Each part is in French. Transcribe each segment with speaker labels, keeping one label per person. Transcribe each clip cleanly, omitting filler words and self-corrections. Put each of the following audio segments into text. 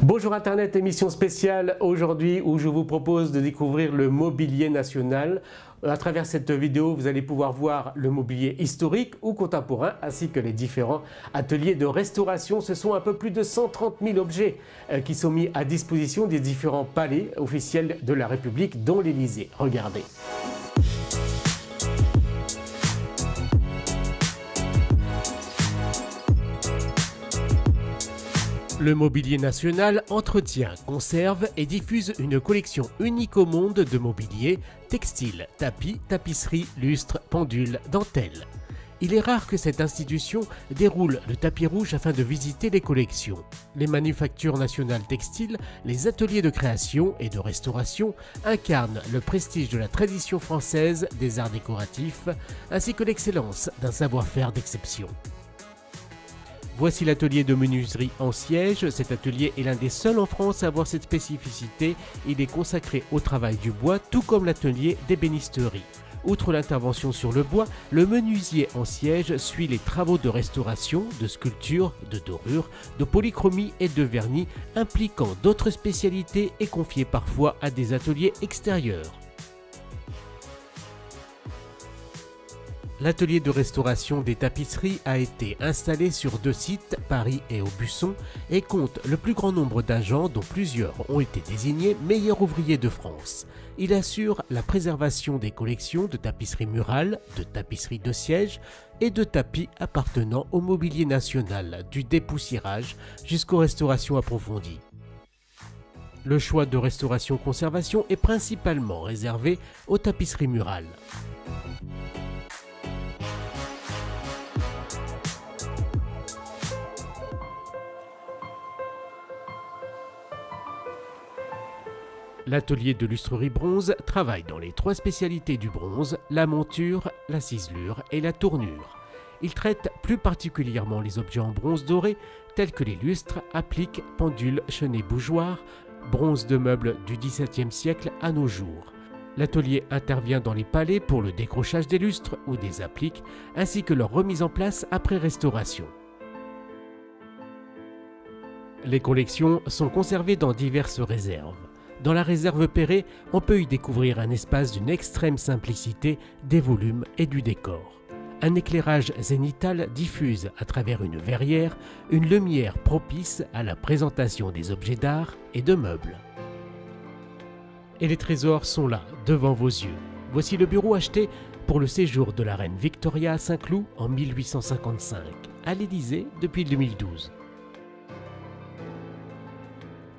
Speaker 1: Bonjour Internet, émission spéciale aujourd'hui où je vous propose de découvrir le mobilier national. À travers cette vidéo, vous allez pouvoir voir le mobilier historique ou contemporain ainsi que les différents ateliers de restauration. Ce sont un peu plus de 130 000 objets qui sont mis à disposition des différents palais officiels de la République, dont l'Élysée. Regardez. Le mobilier national entretient, conserve et diffuse une collection unique au monde de mobilier, textile, tapis, tapisserie, lustres, pendules, dentelles. Il est rare que cette institution déroule le tapis rouge afin de visiter les collections. Les manufactures nationales textiles, les ateliers de création et de restauration incarnent le prestige de la tradition française des arts décoratifs ainsi que l'excellence d'un savoir-faire d'exception. Voici l'atelier de menuiserie en siège. Cet atelier est l'un des seuls en France à avoir cette spécificité. Il est consacré au travail du bois, tout comme l'atelier d'ébénisterie. Outre l'intervention sur le bois, le menuisier en siège suit les travaux de restauration, de sculpture, de dorure, de polychromie et de vernis, impliquant d'autres spécialités et confiés parfois à des ateliers extérieurs. L'atelier de restauration des tapisseries a été installé sur 2 sites, Paris et Aubusson, et compte le plus grand nombre d'agents dont plusieurs ont été désignés meilleurs ouvriers de France. Il assure la préservation des collections de tapisseries murales, de tapisseries de siège et de tapis appartenant au mobilier national, du dépoussiérage jusqu'aux restaurations approfondies. Le choix de restauration-conservation est principalement réservé aux tapisseries murales. L'atelier de lustrerie bronze travaille dans les 3 spécialités du bronze, la monture, la ciselure et la tournure. Il traite plus particulièrement les objets en bronze doré tels que les lustres, appliques, pendules, chenets bougeoirs, bronze de meubles du XVIIe siècle à nos jours. L'atelier intervient dans les palais pour le décrochage des lustres ou des appliques ainsi que leur remise en place après restauration. Les collections sont conservées dans diverses réserves. Dans la réserve Perret, on peut y découvrir un espace d'une extrême simplicité, des volumes et du décor. Un éclairage zénithal diffuse à travers une verrière une lumière propice à la présentation des objets d'art et de meubles. Et les trésors sont là, devant vos yeux. Voici le bureau acheté pour le séjour de la reine Victoria à Saint-Cloud en 1855, à l'Élysée depuis 2012.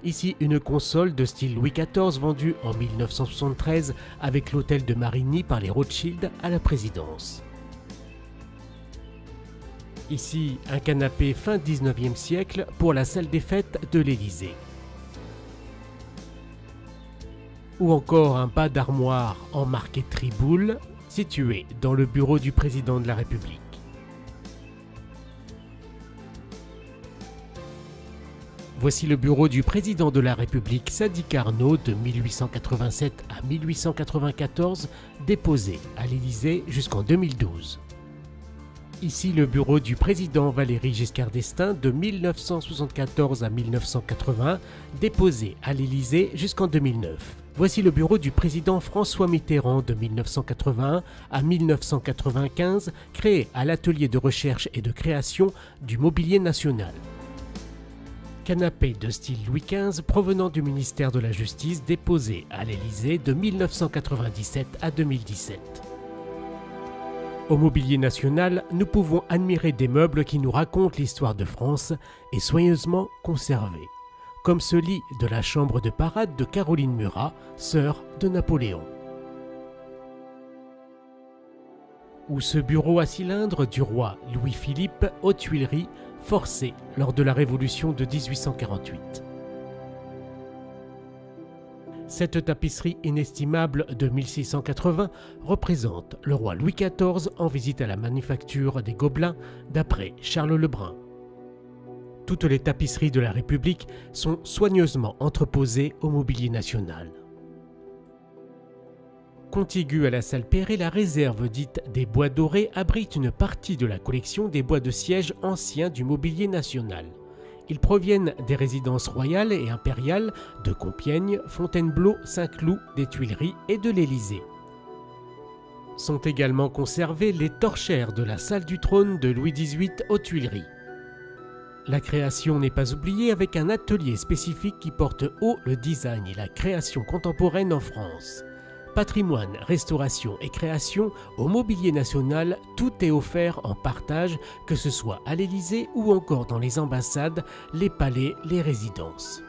Speaker 1: Ici, une console de style Louis XIV vendue en 1973 avec l'hôtel de Marigny par les Rothschild à la présidence. Ici, un canapé fin 19e siècle pour la salle des fêtes de l'Élysée. Ou encore un bas d'armoire en marqueterie boule situé dans le bureau du président de la République. Voici le bureau du président de la République Sadi Carnot de 1887 à 1894, déposé à l'Élysée jusqu'en 2012. Ici le bureau du président Valéry Giscard d'Estaing de 1974 à 1981, déposé à l'Élysée jusqu'en 2009. Voici le bureau du président François Mitterrand de 1981 à 1995, créé à l'atelier de recherche et de création du mobilier national. Canapé de style Louis XV provenant du ministère de la Justice déposé à l'Élysée de 1997 à 2017. Au mobilier national, nous pouvons admirer des meubles qui nous racontent l'histoire de France et soigneusement conservés, comme ce lit de la chambre de parade de Caroline Murat, sœur de Napoléon. Ou ce bureau à cylindre du roi Louis-Philippe aux Tuileries, forcé lors de la Révolution de 1848. Cette tapisserie inestimable de 1680 représente le roi Louis XIV en visite à la manufacture des Gobelins d'après Charles Lebrun. Toutes les tapisseries de la République sont soigneusement entreposées au mobilier national. Contiguë à la salle Perret, la réserve dite des Bois Dorés abrite une partie de la collection des bois de siège anciens du mobilier national. Ils proviennent des résidences royales et impériales de Compiègne, Fontainebleau, Saint-Cloud, des Tuileries et de l'Élysée. Sont également conservées les torchères de la salle du trône de Louis XVIII aux Tuileries. La création n'est pas oubliée avec un atelier spécifique qui porte haut le design et la création contemporaine en France. Patrimoine, restauration et création, au Mobilier National, tout est offert en partage, que ce soit à l'Élysée ou encore dans les ambassades, les palais, les résidences.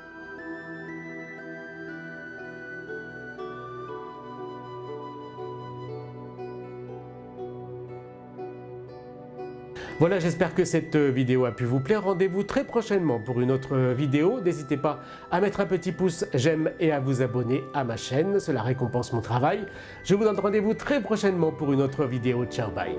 Speaker 1: Voilà, j'espère que cette vidéo a pu vous plaire. Rendez-vous très prochainement pour une autre vidéo. N'hésitez pas à mettre un petit pouce j'aime et à vous abonner à ma chaîne. Cela récompense mon travail. Je vous donne rendez-vous très prochainement pour une autre vidéo. Ciao, bye.